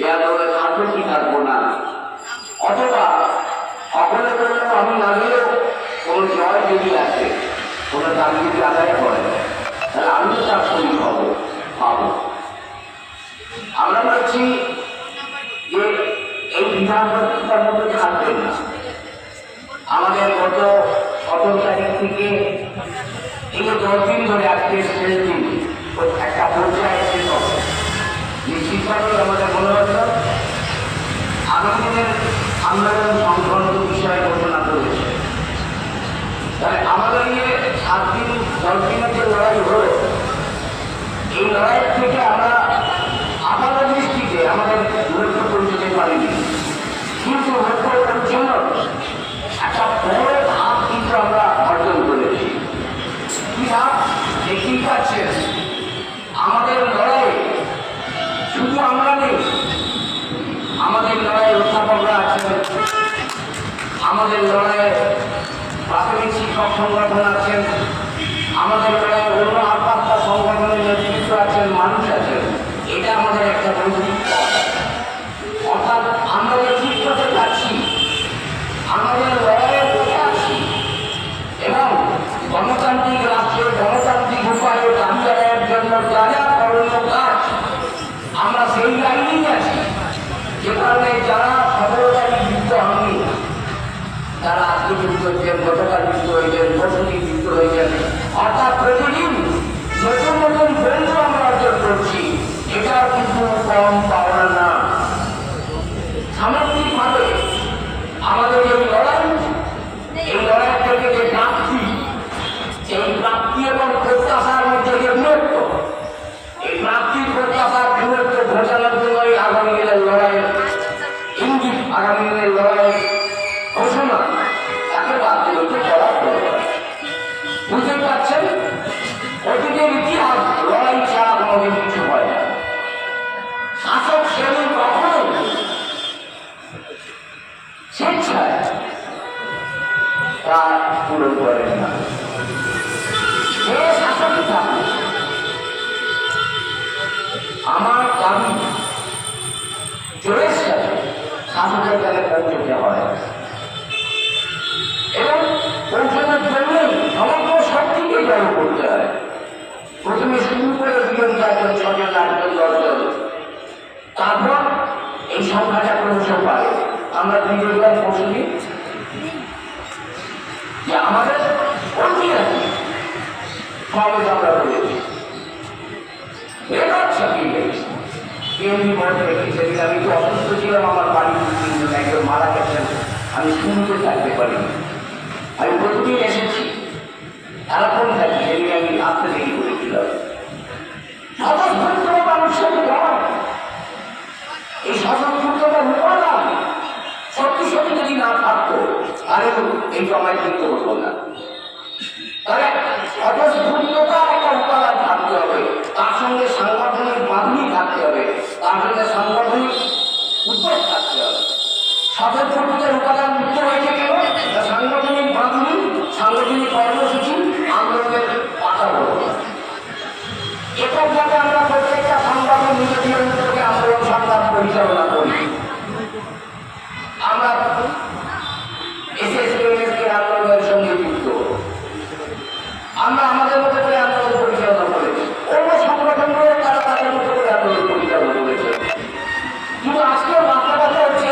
এ আন্দোলনে থাকবো কি থাকবো না, অথবা সকলে বললেও আমি না গেলেও কোনো জয় যদি আছে, কোনো দাবি যদি আদায় করে, তাহলে আমি তো তার শরীর হবো পাবো। আমরা বলছি যে এই বিধান পত্রিকার মধ্যে থাকবেন না। আমাদের গত 17 তারিখ থেকে এই 10 দিন ধরে আজকে শেষ দিন একটা পর্যায়ে শেষ হবে। নিশ্চিতভাবে আমাদের মনে হচ্ছে আগামী দিনের আন্দোলন সংক্রান্ত বিষয়ে ঘোষণা করেছে। তাহলে আমাদের নিয়ে 7 দিন 10 দিনের যে লড়াই হলো, এই লড়াই থেকে আমরা আমাদের দৃষ্টিতে আমাদের লক্ষ্য করে যেতে পারিনি, কিন্তু লক্ষ্য করার জন্য একটা বড় ধাপ কিন্তু আমরা অর্জন করেছি। কি ধাপ দেখতেই পাচ্ছেন, আমাদের লড়াই শুধু আমরা নেই, আমাদের লড়াই অধ্যাপকরা আছেন, আমাদের লড়াইয়ে প্রাথমিক শিক্ষক সংগঠন আছেন, আমাদের লড়াইয়ে অন্য আপাততা সংগঠনের নেতৃত্ব আছেন, মানুষ আছেন। এটা আমাদের একটা বৈশিষ্ট্য, অর্থাৎ আমরা যে চিত্রতে যাচ্ছি, আমাদের লড়াইয়ে বসে আছি এবং গণতান্ত্রিক রাষ্ট্রের গণতান্ত্রিক উপায়ে দাবি আদায়ের জন্য যা যা করণীয় কাজ আমরা সেই লাইনেই আছি। যে কারণে যারা সফলতায় যুক্ত হননি, তারা আজকে যুক্ত হয়েছেন, গতকাল যুক্ত হয়েছেন, পরশুদিন যুক্ত হয়েছেন, অর্থাৎ প্রতিদিন নতুন নতুন বন্ধু আমরা অর্জন করছি। এটা কিন্তু কম পাওয়া না। সামগ্রিকভাবে আমাদের এই লড়াই থেকে যে প্রাপ্তি, এই প্রাপ্তি এবং প্রত্যাশার মধ্যে যে দূরত্ব, এই প্রাপ্তি প্রত্যাশার দূরত্ব ঘোষণার জন্যই আগামী দিনের লড়াইয়ের ইঙ্গিত, আগামী দিনের লড়াইয়ের ঘোষণা তাকে বাদ দিলে করার দরকার। বুঝতে পারছেন, অতীতের ইতিহাস লড়াই ছাড়া কোনোদিন কিছু হয় না। শাসক শ্রেণী কখনো স্বেচ্ছায় তা পূরণ করেন না। সে শাসকই থাকে। আমার দাবি জোরের সাথে শাসকের কাছে পৌঁছতে হয় এবং পৌঁছানোর জন্যই সমগ্র শক্তিকে জয় করতে হয়। প্রথমে শুরু করে 2 জন 4 জন 6 জন 8 জন 10 জন, তারপর এই সংখ্যাটা ক্রমশ পারে। আমরা বিজয়ীরা পৌঁছনি যে আমাদের ঐতিহাসিক সমাবেশ আমরা করেছি, রেকর্ড ছাপিয়ে গেছি। কেন্দ্রীয় বোর্ড রেখেছি। সেদিন আমি তো অসুস্থ ছিলাম, আমার বাড়ির 2-3 জন একজন মারা গেছেন, আমি শুনতে থাকতে পারিনি। আমি প্রতিদিন এসেছি, সারাক্ষণ থাকি, সেদিন আমি আসতে দেরি করেছিলাম। স্বতঃস্ফূর্ত মানুষের লড়াই, এই স্বতঃস্ফূর্ততার উপাদান সত্যি সত্যি যদি না থাকতো, তাহলে এই সময় কিন্তু হতো না। তাহলে স্বতঃস্ফূর্ততা একটা উপাদান থাকতে হবে, তার সঙ্গে সাংগঠনিক বাঁধনি থাকতে হবে, তার সঙ্গে সাংগঠনিক উদ্যোগ থাকতে হবে। স্বতঃস্ফূর্ততার উপাদান যুক্ত হয়েছে কেন? সাংগঠনিক বাঁধনি, সাংগঠনিক কর্মসূচি, আন্দোলনের বাতাবরণ। এককভাবে আমরা প্রত্যেকটা সংগঠন নিজেদের উদ্যোগে আন্দোলন সংগ্রাম পরিচালনা করি। আমরা এসএসকে আন্দোলনের সঙ্গে যুক্ত, আমরা আমাদের মতো করে আন্দোলন পরিচালনা করেছি। অন্য সংগঠনগুলো তারা তাদের মতো করে আন্দোলন পরিচালনা করেছে। কিন্তু আজকের বার্তাটা হচ্ছে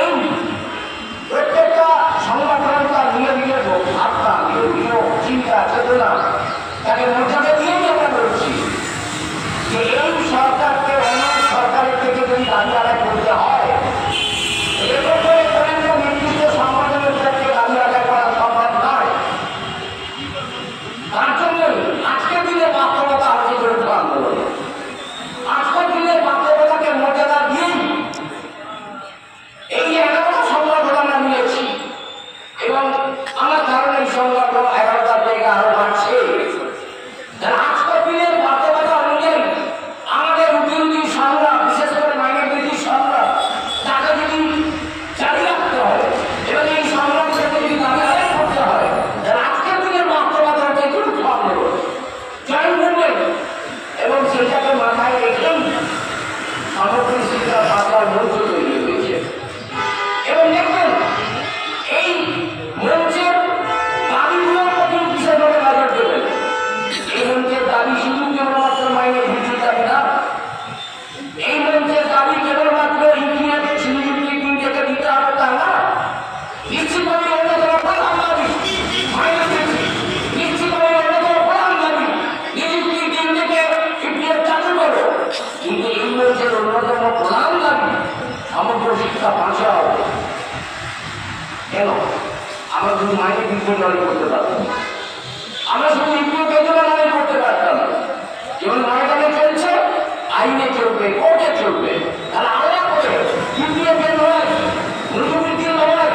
মিছিল লড়াই করতে পারতাম। আমরা শুধু ইউপিওকে জন্য লড়াই করতে পারতাম। যেমন ময়দানে চলছে, আইনে চলবে, কোর্টে চলবে। তাহলে আলাদা করে ইউপিওকে লড়াই, মূল্যবৃদ্ধির লড়াই,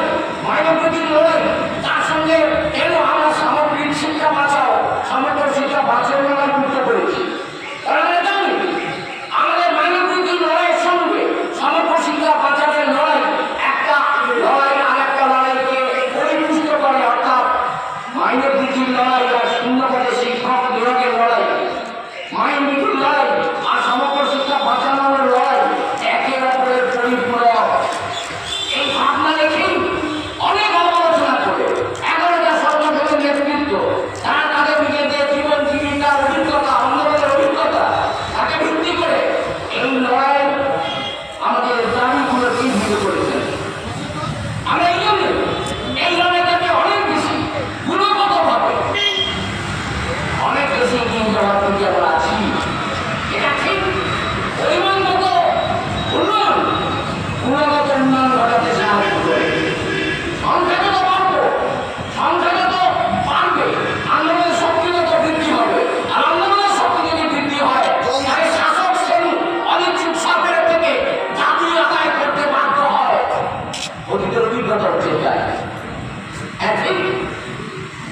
মাইনবৃদ্ধির লড়াই, তার সঙ্গে কেন আমরা সামগ্রিক শিক্ষা বাঁচাও, সমগ্র শিক্ষা বাঁচাও লড়াই করতে পেরেছি। কারণ জানি আমাদের মাইনবৃদ্ধির লড়াইয়ের সঙ্গে সমগ্র শিক্ষা বাঁচানোর লড়াই একটা লড়াই আর একটা লড়াইকে পরিপুষ্ট করে। অর্থাৎ মাইনবৃদ্ধির লড়াই আর শূন্যপদে শিক্ষক নিয়োগের লড়াই, মাইনবৃদ্ধির লড়াই আর সমগ্র শিক্ষা বাঁচানোর লড়াই একে অপরের পরিপূরক। এই ভাবনা রেখেই অনেক আলোচনা করে 11টা সর্বশেষ নেতৃত্ব তারা তাদের নিজেদের জীবন জীবিকার অভিজ্ঞতা, আন্দোলনের অভিজ্ঞতা তাকে ভিত্তি করে এই লড়াই আমাদের দাবিগুলো চিহ্নিত করেছেন। আমরা এই লড়াইটাকে অনেক বেশি গুণগতভাবে অনেক বেশি এগিয়ে যাওয়ার প্রতি আমরা আছি। এটা ঠিক পরিমাণগত উন্নয়ন, গুণগত উন্নয়ন ঘটাতে সাহায্য করে। সংখ্যাটা তো বাড়বো, সংখ্যাটা তো বাড়বে, আন্দোলনের শক্তি তো বৃদ্ধি হবে। আর আন্দোলনের শক্তি যদি বৃদ্ধি হয় তাহলে শাসক শ্রেণী অনিচ্ছুক সরকারের থেকে জাতি আদায় করতে বাধ্য হয়। অতীতের অভিজ্ঞতা হচ্ছে তাই। হ্যাঁ ঠিক,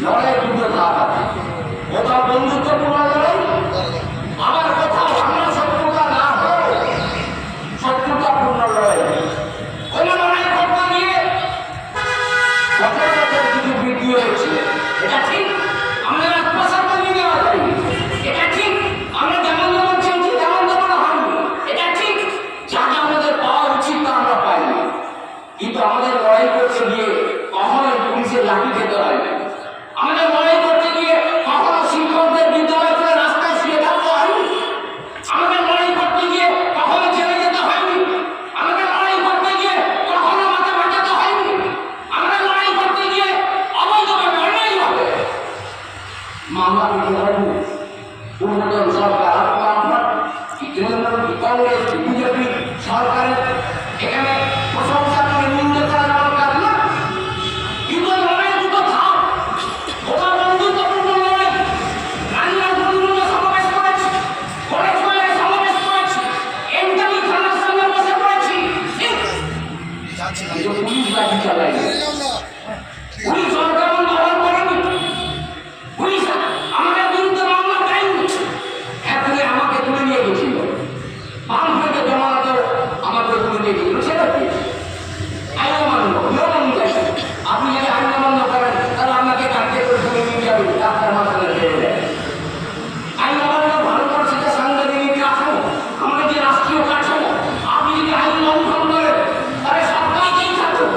লড়াই দুটো ধাপ আছে। কোথাও বন্ধুত্বপূর্ণ লড়াই, আবার কোথাও আমরা শত্রুতা না হোক শত্রুতাপূর্ণ লড়াই। কোন লড়াই করতে গিয়ে বছর কিছু বৃদ্ধি হয়েছে, এটা ঠিক। আমাদের আত্মসাত নিয়ে নেওয়া যায়, এটা ঠিক। আমরা যেমন যেমন চেয়েছি তেমন তেমন হয়নি, এটা ঠিক। যা যা আমাদের পাওয়া উচিত তা আমরা পাইনি। কিন্তু আমাদের লড়াই করতে গিয়ে কখনোই পুলিশের লাঠি খেতে হয়নি। আমাদের লড়াই করতে গিয়ে কখনো শিক্ষকদের বিদ্যালয় করে রাস্তায় শুয়ে থাকতে হয়নি। আমাদের লড়াই করতে গিয়ে কখনো জেলে যেতে হয়নি। আমাদের লড়াই করতে গিয়ে কখনো মাথা বাঁচাতে হয়নি। আমাদের লড়াই করতে গিয়ে অবৈধভাবে অন্যায়ভাবে মামলা পেতে হয়নি। পূর্বতন সরকার তৃণমূল, কংগ্রেস, বিজেপি সরকারের এখানে প্রশংসা করে নিন্দা করা যাওয়ার কাজ না। কিন্তু লড়াই দুটো ধাপ। ওটা বন্ধুত্বপূর্ণ লড়াই, নারীরা বন্ধুত্ব সমাবেশ করেছি, কলেজ মেলায় সমাবেশ করেছি, এমটালি থানার সামনে বসে পড়েছি। কিন্তু পুলিশ লাঠি চালায়নি, পুলিশ সরকার ব্যবহার করেনি, পুলিশ আমাদের বিরুদ্ধে মামলা দেয়নি। এখনই আমাকে তুলে নিয়ে গেছিল, বাম থেকে জমানত আমাকে তুলে নিয়ে গেছিল। সেটা কি আইন অমান্য, নিয়ম অনুযায়ী। আপনি যদি আইন অমান্য করেন তাহলে আপনাকে কালকে করে তুলে নিয়ে যাবে, আপনার মাথায় ছেড়ে দেয়। আইন অমান্য ভালো করে সেটা সাংবিধানিক কাঠামো, আমাদের যে রাষ্ট্রীয় কাঠামো। আপনি যদি আইন লঙ্ঘন করেন তাহলে সরকারকেই থাকুন,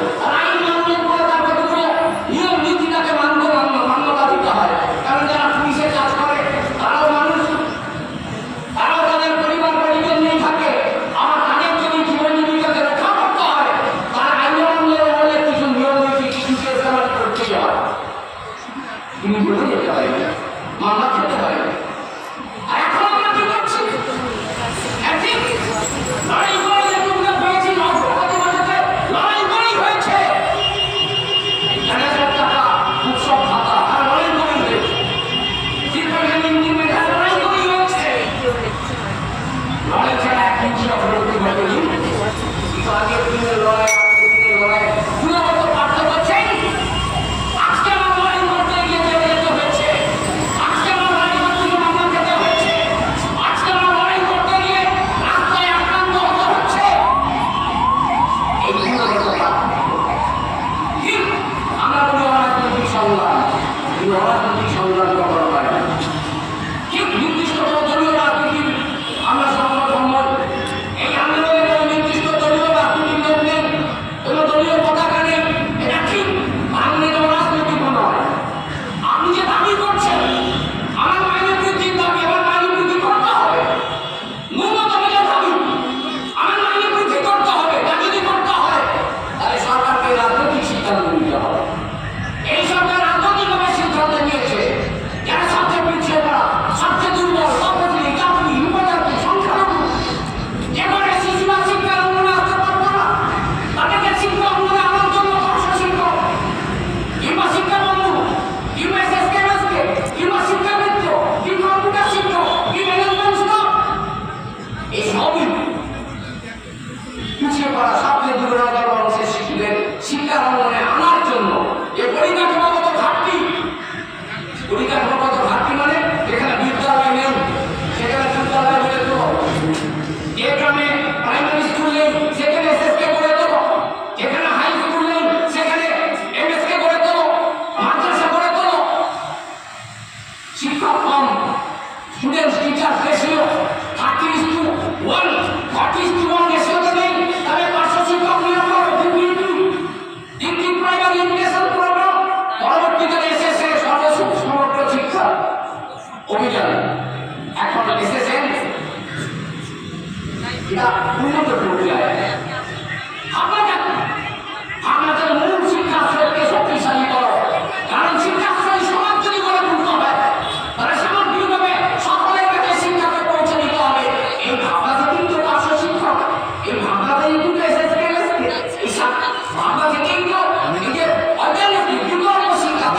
আমরা থেকেই তো এই যে অল্টারনেটিভ বিকল্প শিক্ষা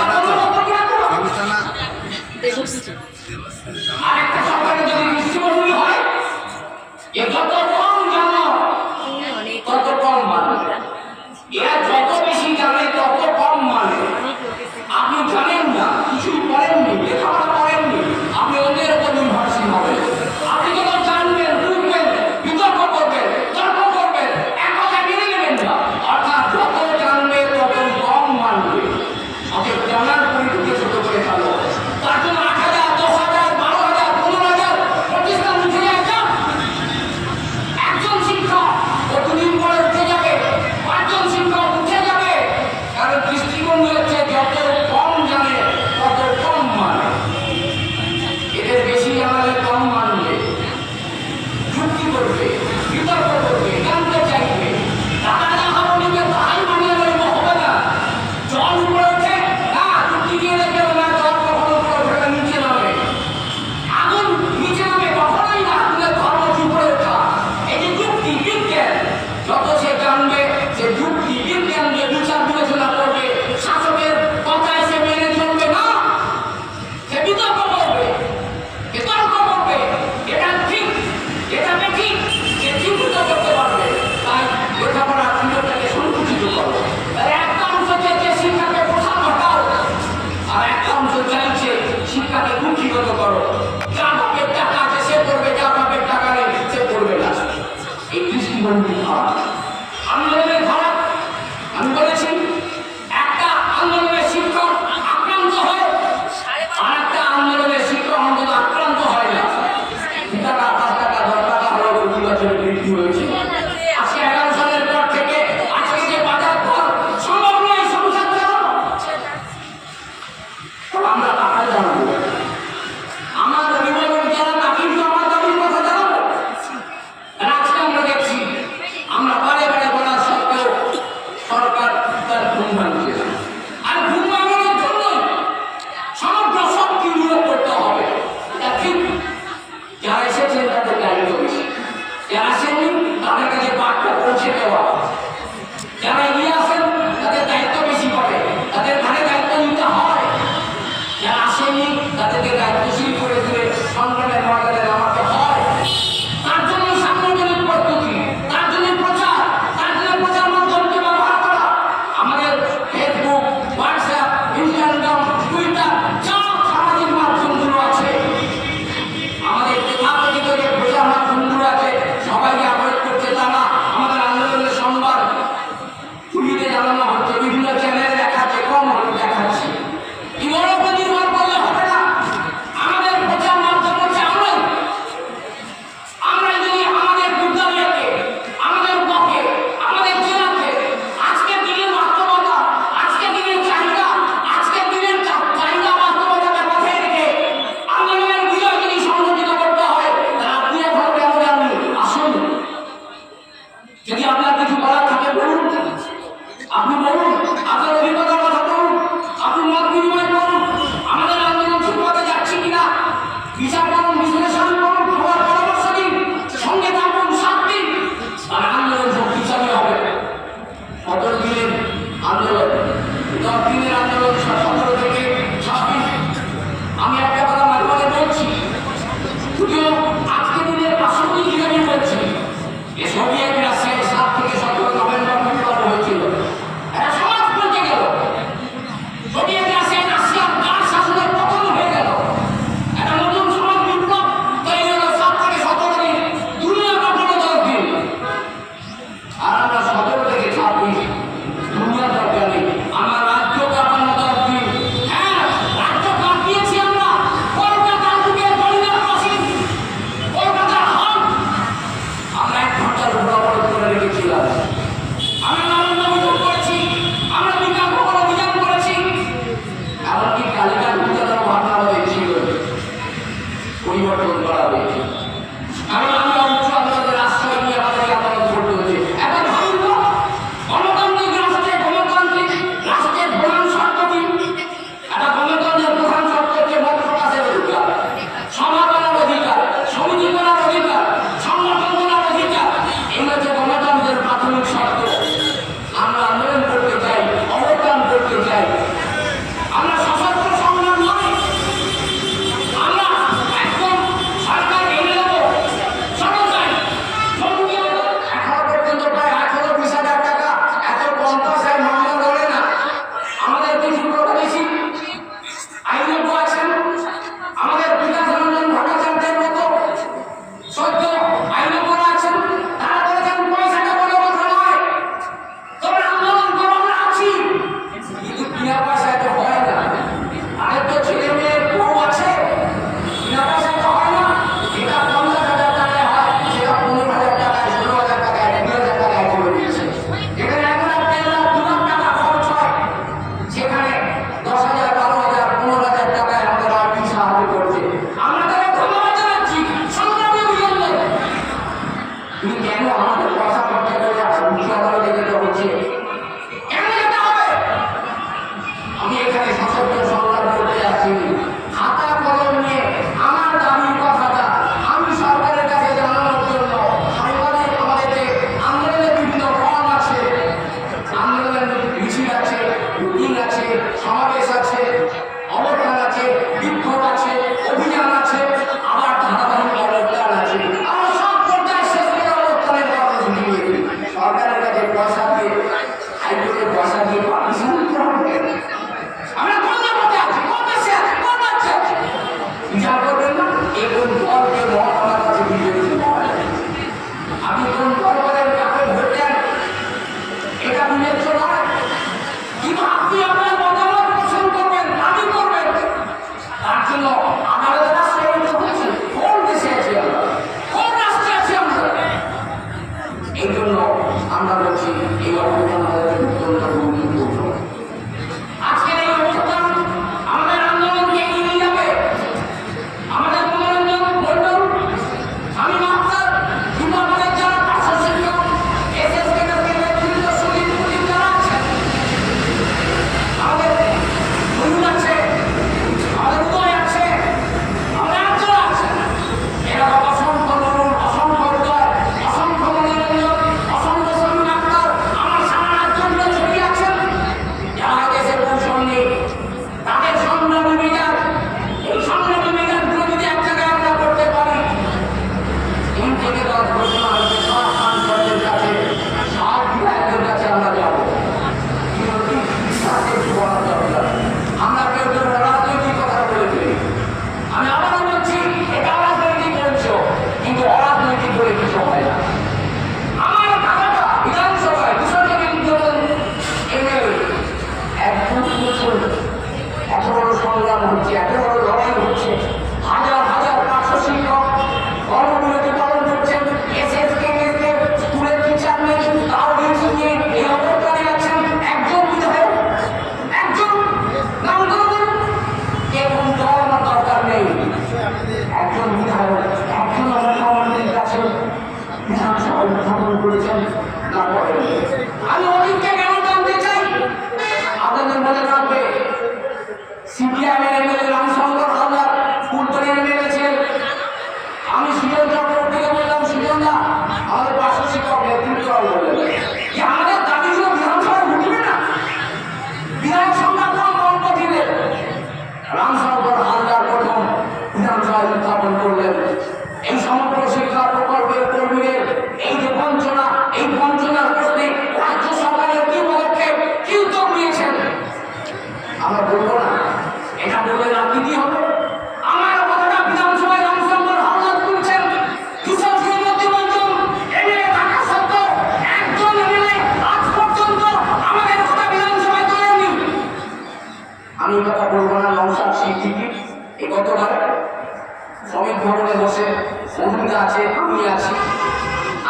আরেকটা সরকারে যদি দৃষ্টিভঙ্গি হয় যে যত কম জানো তত কম মানে, এরা যত বেশি জানে তত কম মানে। আপনি জানেন না, কিছুই পড়েননি, লেখাপড়া করেননি, আপনি অন্যের উপর নির্ভরশীল হবেন। আপনি যখন জানবেন, বুঝবেন, বিতর্ক করবেন, তর্ক করবেন, এক কথা মেনে নেবেন না। অর্থাৎ যত জানবে তত কম মানবে। অতএব জানার পরিধিকে ছোট করে ফেলো। তার জন্য 8,000, 10,000, 12,000, 15,000 প্রতিষ্ঠান উঠে যায়। একজন শিক্ষক কতদিন পরে উঠে যাবে, 5 জন শিক্ষক উঠে যাবে। কারণ দৃষ্টিভঙ্গি হচ্ছে যত কম জানে তত কম মানে। এদের বেশি জানালে কম মানবে, যুক্তি করবে, বিতর্ক করবে, জানতে চাইবে। টাকা না হারো নিবে, তাই মানিয়ে লইব, হবে না। জল উপরে ওঠে না, যুক্তি দিয়ে দেখবে না, জল কখনো উপরে ওঠে না, নিচে নামে। আগুন নিচে নামে কখনোই না, আগুনের ধর্ম উপরে ওঠা। এই যে যুক্তি বিজ্ঞান, যত সে জানবে সে যুক্তি বিজ্ঞান দিয়ে বিচার বিবেচনা করবে। শাসকের কথায় সে মেনে চলবে না, সে বিতর্ক করবে, বিতর্ক করবে। এটা ঠিক, এটা ঠিক, সে চিন্তিত করতে পারবে। তাই লেখাপড়ার সুযোগটাকে সংকুচিত করো। একটা অংশ চাইছে শিক্ষাকে প্রসার ঘটাও, আর একটা অংশ চাইছে শিক্ষাকে কুক্ষিগত করো। যা বাপের টাকা আছে সে করবে, যা বাপের টাকা নেই সে করবে না। এই দৃষ্টিভঙ্গি খারাপ, আন্দোলনের খারাপ। আমি বলেছি একটা আন্দোলনের শিক্ষক আক্রান্ত হয়, আর একটা আন্দোলনের শিক্ষক অন্তত আক্রান্ত হয় না। 2 টাকা, 5 টাকা, 10 টাকা হলো প্রতি বছর বৃদ্ধি হয়েছে। আজকে 11 সালের পর থেকে আজকে যে বাজার দর সম্ভব নয় সংসার চালানো। আমরা টাকা জানাবো, আমার অভিভাবক যারা তা কিন্তু আমার দাবির কথা জানাবো। আজকে আমরা দেখছি, আমরা বারে বারে বলার সত্ত্বেও সরকার তার ঘুম ভাঙছে না। আর ঘুম ভাঙানোর জন্য সমগ্র শক্তি নিয়োগ করতে হবে। এটা ঠিক। যারা এসেছেন তাদের দায়িত্ব বেশি, যারা আসেননি তাদের কাছে বার্তা পৌঁছে দেওয়া। যারা এগিয়ে আসেন তাদের দায়িত্ব বেশি পড়ে, তাদের ঘাড়ে দায়িত্ব নিতে হয়। যারা আসেননি তাদেরকে দায়িত্বশীল করে তুলে সংগ্রামের ময়দানে নামাতে হয়। তার জন্য সাংগঠনিক পদ্ধতি, তার জন্য প্রচার, তার জন্য প্রচার মাধ্যমকে ব্যবহার করা। আমাদের ফেসবুক, হোয়াটসঅ্যাপ, ইনস্টাগ্রাম, টুইটার, যা সামাজিক মাধ্যমগুলো আছে, আমাদের তথাকথিত যে প্রচার মাধ্যমগুলো আছে, সবাইকে অ্যাভয়েড করছে তারা। আমাদের আন্দোলনের সংবাদ টিভিতে জানানো হচ্ছে, বিভিন্ন চ্যানেলে দেখাচ্ছে, কম হলে দেখাচ্ছে। ইমোর উপর নির্ভর করলে হবে না। আমাদের প্রচার মাধ্যম হচ্ছে আমরাই। আমরাই যদি আমাদের বিদ্যালয়কে, আমাদের ব্লকে, আমাদের জেলাকে আজকের দিনের বাস্তবতা, আজকের দিনের চাহিদা, আজকের দিনের চাহিদা বাস্তবতাকে মাথায় রেখে আন্দোলনের বিজয় যদি সংগঠিত করতে হয়, তাহলে আপনি এখন কেন জাননি? আসুন, যদি আপনার কিছু বলার থাকে বলুন, আপনি বলুন, আপনার অভিজ্ঞতার কথা বলুন, আপনি মত বিনিময় করুন। আমাদের আন্দোলন ঠিক পথে যাচ্ছে কিনা বিচার করুন, বিশ্লেষণ করুন, সবার পরামর্শ দিন, সঙ্গে থাকুন, সাথ দিন, আর আন্দোলন শক্তিশালী হবে। 17 দিনের আন্দোলন, 10 দিনের আন্দোলন, 17 থেকে 26। আমি একটা কথা মাঝে মাঝে বলছি, যদিও আজকে দিনের প্রাসঙ্গিক হিসেবে বলছি, সোভিয়েত রাশিয়ায় 7 থেকে 17 নভেম্বর বিপ্লব হয়েছিল। পয়সা দিয়ে হাইকোর্টে পয়সা দিয়ে পারমিশন দিতে হবে। আমরা কোন জায়গাতে আছি, কোন দেশে আছি, কোন রাজ্যে আছি? বিচার করবেন না। এই কোন দলকে মত আমার কাছে বিজেপি আপনি কোন দল করেন, কাকে ভোট দেন, এটা বিবেচ্য নয়। কিন্তু আপনি আপনার মতামত পোষণ করবেন, দাবি করবেন, তার জন্য আমাদের রাষ্ট্রে হয়েছে। কোন দেশে আছি আমরা, কোন রাষ্ট্রে আছি আমরা? এই জন্য আমরা বলছি এই অবদান আমাদের অত্যন্ত গুরুত্বপূর্ণ। আজকের এই অবস্থান আমাদের আন্দোলনকে এগিয়ে নিয়ে যাবে। আমাদের মনোরঞ্জন মন্ডল, আমি মাস্টার, যুবদলের যারা পার্শ্ব শিক্ষক, এসএসকে নেতৃত্ব সুদীপ পুলিশ যারা আছেন, আমাদের মনুর আছে, আমাদের উদয় আছে, আমাদের আঞ্চল আছে, এরা অসংখ্য তরুণ, অসংখ্য উদয়, অসংখ্য মনোরঞ্জন, অসংখ্য শ্রমিক আক্তার আমার সারা রাজ্য ছড়িয়ে আছেন। যারা দেশের কৌশল নেই, তাদের সংগ্রামী মেজাজ, এই সংগ্রামী মেজাজগুলো যদি এক জায়গায় আমরা করতে পারি, 3 থেকে 10 বছর আগে সব সাংসদের কাছে, সব বিধায়কদের কাছে আমরা যাবো। কিন্তু বিশ্বাসের বড় দরকার। আমরা কেউ কেউ অরাজনৈতিক কথা বলে ফেলি। আমি আবারও বলছি, এটা অরাজনৈতিক মঞ্চ, কিন্তু অরাজনৈতিক বলে কিছু হয় না। আমার ঢাকাটা বিধানসভায় 200 জন এমএলএ, 1 বছর এত বড় সংগ্রাম হচ্ছে, এত বড় লড়াই হচ্ছে, হাজার হাজার পার্শ্ব শিক্ষক কর্মবিরতি পালন করছেন, এসএসকে স্কুলের টিচার নেই, তাও ডিউটি নিয়ে এই অবস্থানে আছেন। একজন বিধায়ক, একজন নাম করবেন, কে কোন দল আমার দরকার নেই, একজন বিধায়ক, একজন আমাদের কাছে বিধানসভা উত্থাপন করেছেন না করেন। আমি অতীতকে কেন জানতে চাই? আপনাদের মনে রাখবে, সিপিআইএম এমএলএ রামশঙ্কর হালদার ফুলতলির এমএলএ ছিলেন। আমি সুজন চক্রবর্তীকে বললাম, সুজন দা, আমাদের পার্শ্ব শিক্ষক নেতৃত্ব বললেন যে আমাদের দাবিগুলো বিধানসভায় উঠবে না, বিধায়ক সংখ্যা কম দিলেন। রামশঙ্কর হালদার প্রথম বিধানসভায় উত্থাপন করলেন এই সমগ্র শিক্ষা প্রকল্পের কর্মীদের এই যে বঞ্চনা, এই বঞ্চনার প্রতি রাজ্য সরকারের কি পদক্ষেপ, কি উদ্যোগ নিয়েছেন আমরা বলবো না। এটা বললে রাজনীতি হবে। আমার কথাটা বিধানসভায় রামশঙ্কর হালদার তুলছেন। 293 জন এমএলএ থাকা সত্ত্বেও একজন এমএলএ আজ পর্যন্ত আমাদের কথা বিধানসভায় তোলেননি। আমি কথা বলবো না। নওশাদ সিদ্দিকী এই গতকাল শ্রমিক ভবনে বসে, মহিলা আছে, আমি আছি,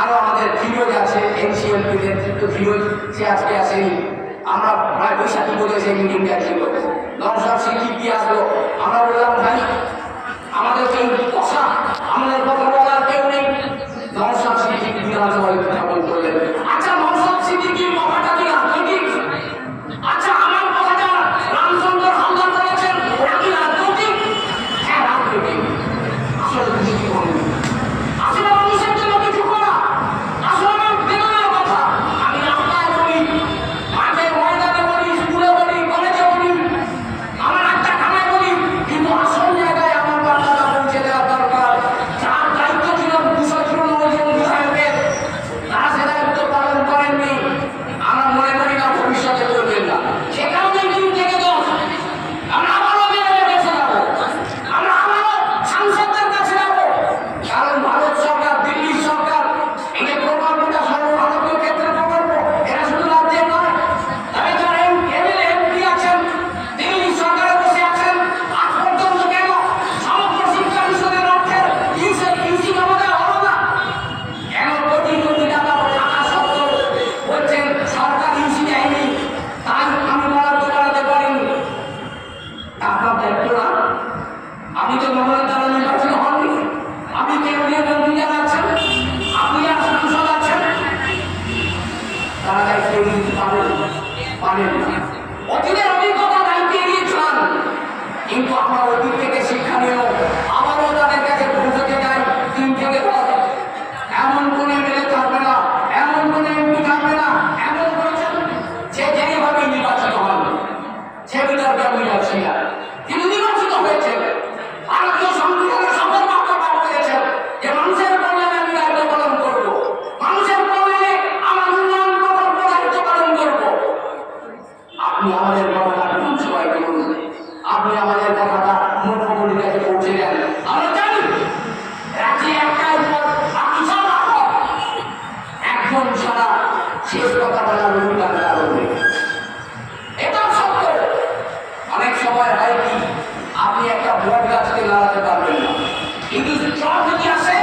আরো আমাদের ফিরোজ আছে, এনসিএলপি নেতৃত্ব ফিরোজ, সে আজকে আসেনি। আমরা প্রায় বৈশাখী বলে সেই মিটিংটা ছিল। নওশাদ সিদ্দিকী আসলো। আমরা বললাম, ভাই আমাদের কেউ কথা, আমাদের কথা বলার কেউ নেই। নওশাদ সিদ্দিকী বিধানসভায় উত্থাপন করলেন। আচ্ছা, নওশাদ সিদ্দিকীর কথাটা কি রাজনৈতিক? আচ্ছা, আমার কথাটা রামচন্দ্র হালদার বলেছেন, ওটা কি রাজনৈতিক? হ্যাঁ, রাজনৈতিক। আসলে বুঝি কি বলুন, আসলে মানুষের জন্য কিছু করা, আসলে আমার বেদনার কথা। আমি রাস্তায় বলি, মাঠে ময়দানে বলি, স্কুলে বলি, কলেজে বলি, আমার একটা খানায় বলি, কিন্তু আসল জায়গায় আমার বার্তাটা পৌঁছে দেওয়া দরকার। যার দায়িত্ব ছিল 293 জন বিধায়কের, তারা সে দায়িত্ব পালন করেননি। আমরা মনে করি না ভবিষ্যতে করবেন না। সে কারণেই 3 থেকে 10 আমরা আবারও মেয়েদের কাছে যাবো, আমরা আবারও সাংসদদের কাছে যাবো। কারণ ভারত সরকার, দিল্লির সরকার এই যে প্রকল্পটা সর্বভারতীয় ক্ষেত্রে প্রকল্প, এরা শুধু রাজ্যের নয়, তবে যারা এমএলএ এমপি আছেন, দিল্লির সরকারে বসে আছেন, আজ পর্যন্ত কেন সমগ্র শিক্ষা মিশনের অর্থের ইউসি আমাদের হলো না? কেন কোটি কোটি টাকা থাকা সত্ত্বেও বলছেন সরকার ইউসি দেয়নি, তাই আমি বরাদ্দ করাতে পারিনি? আপনার দায়িত্ব না? আপনি তো মনোনয়ন দ্বারা নির্বাচিত হননি। আপনি কেন্দ্রীয় মন্ত্রী যারা আছেন, আপনি যারা সাংসদ আছেন, তারা দায়িত্ব এড়িয়ে পারেন না। অতীতের অভিজ্ঞতা দায়িত্ব এড়িয়ে চান, কিন্তু আমরা অতীত থেকে শিক্ষা নিয়েও আবারও তাদের কাছে পৌঁছতে চাই। 3 থেকে 10 এমন কোন এমএলএ থাকবে না, এমন কোন এমপি থাকবে না, এমন কোন যে যেভাবে নির্বাচিত হন, সে বিতর্ক নির্বাচিত, কিন্তু নির্বাচিত হয়েছে ভারতীয় সংবিধানের সকল বাক্য পাঠ করেছেন যে মানুষের কল্যাণে আমি দায়িত্ব পালন করবো, মানুষের কল্যাণে আমার উন্নয়ন প্রকল্প শেষ কথা বলার অধিকার কারণ নেই। এটাও সত্য, অনেক সময় হয় কি আপনি একটা বট গাছকে নাড়াতে পারবেন না, কিন্তু ঝড় যদি আসে,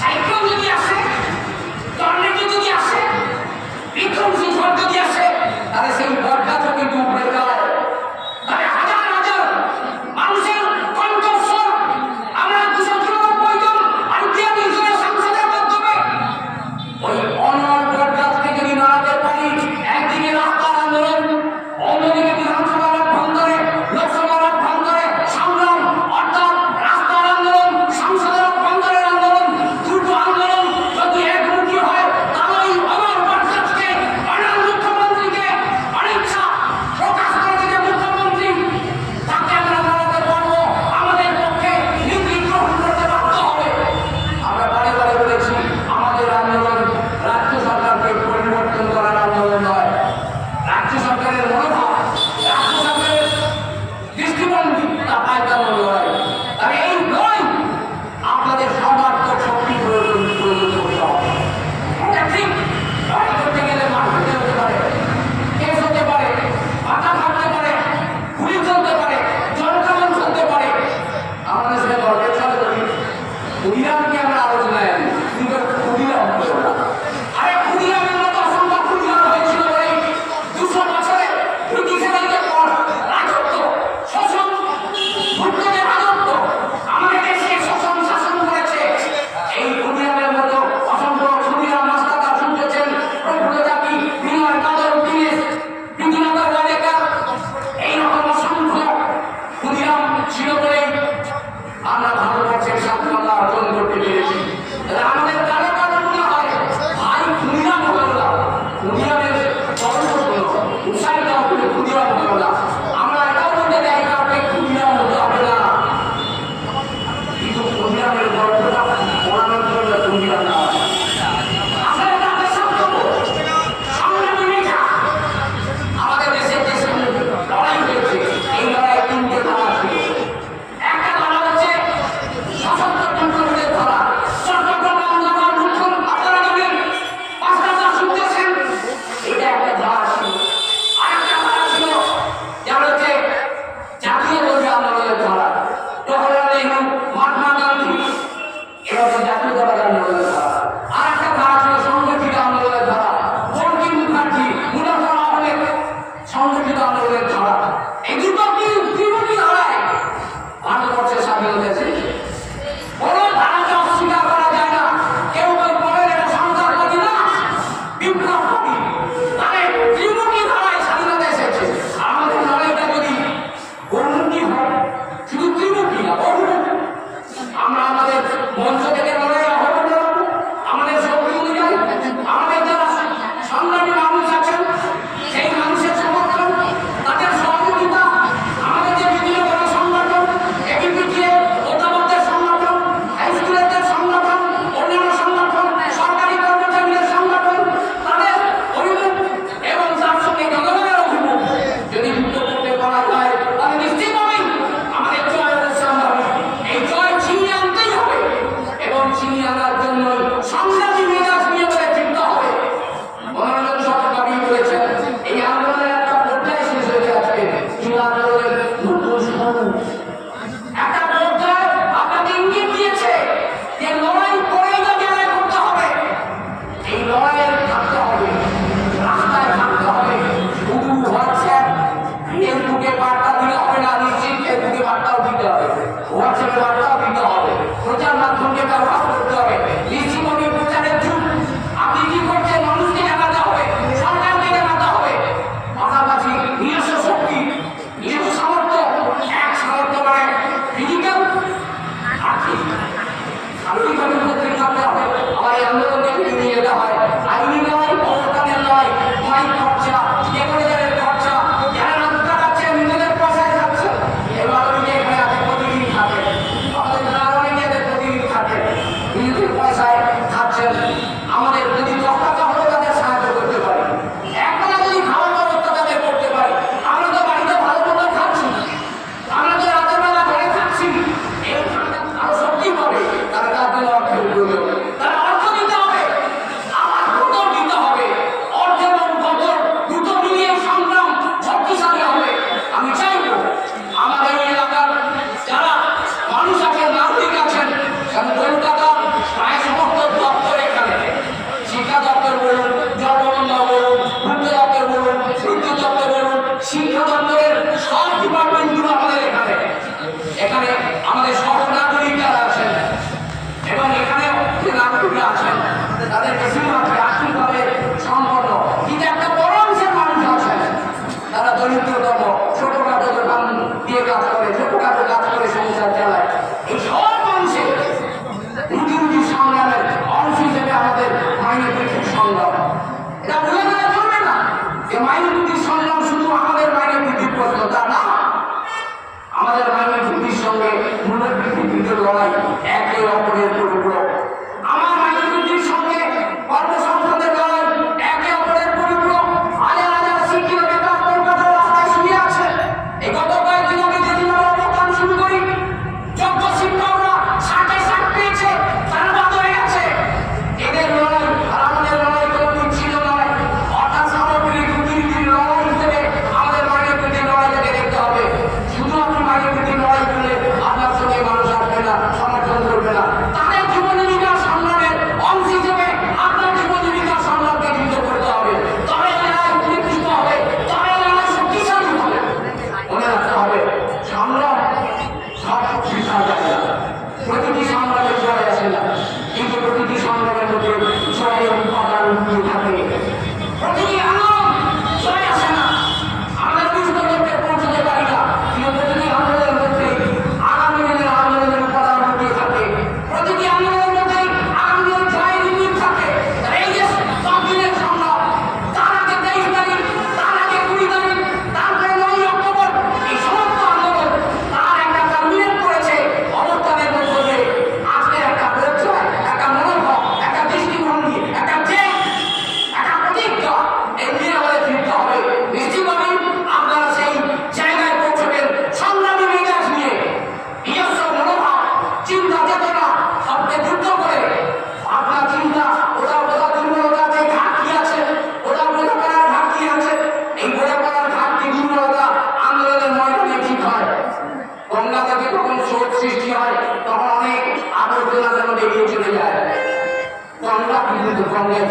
সাইক্লোন যদি আসে, টর্নেডো যদি আসে, বিধ্বংসী ঝড় যদি আসে, তাহলে সেই বট গাছও কিন্তু উপরে যায়। তাহলে হাজার হাজার মানুষের কণ্ঠস্বর আমরা 294 জন আন্তর্জাতিক সংসদের মাধ্যমে ওই অনর্গল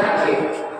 আছে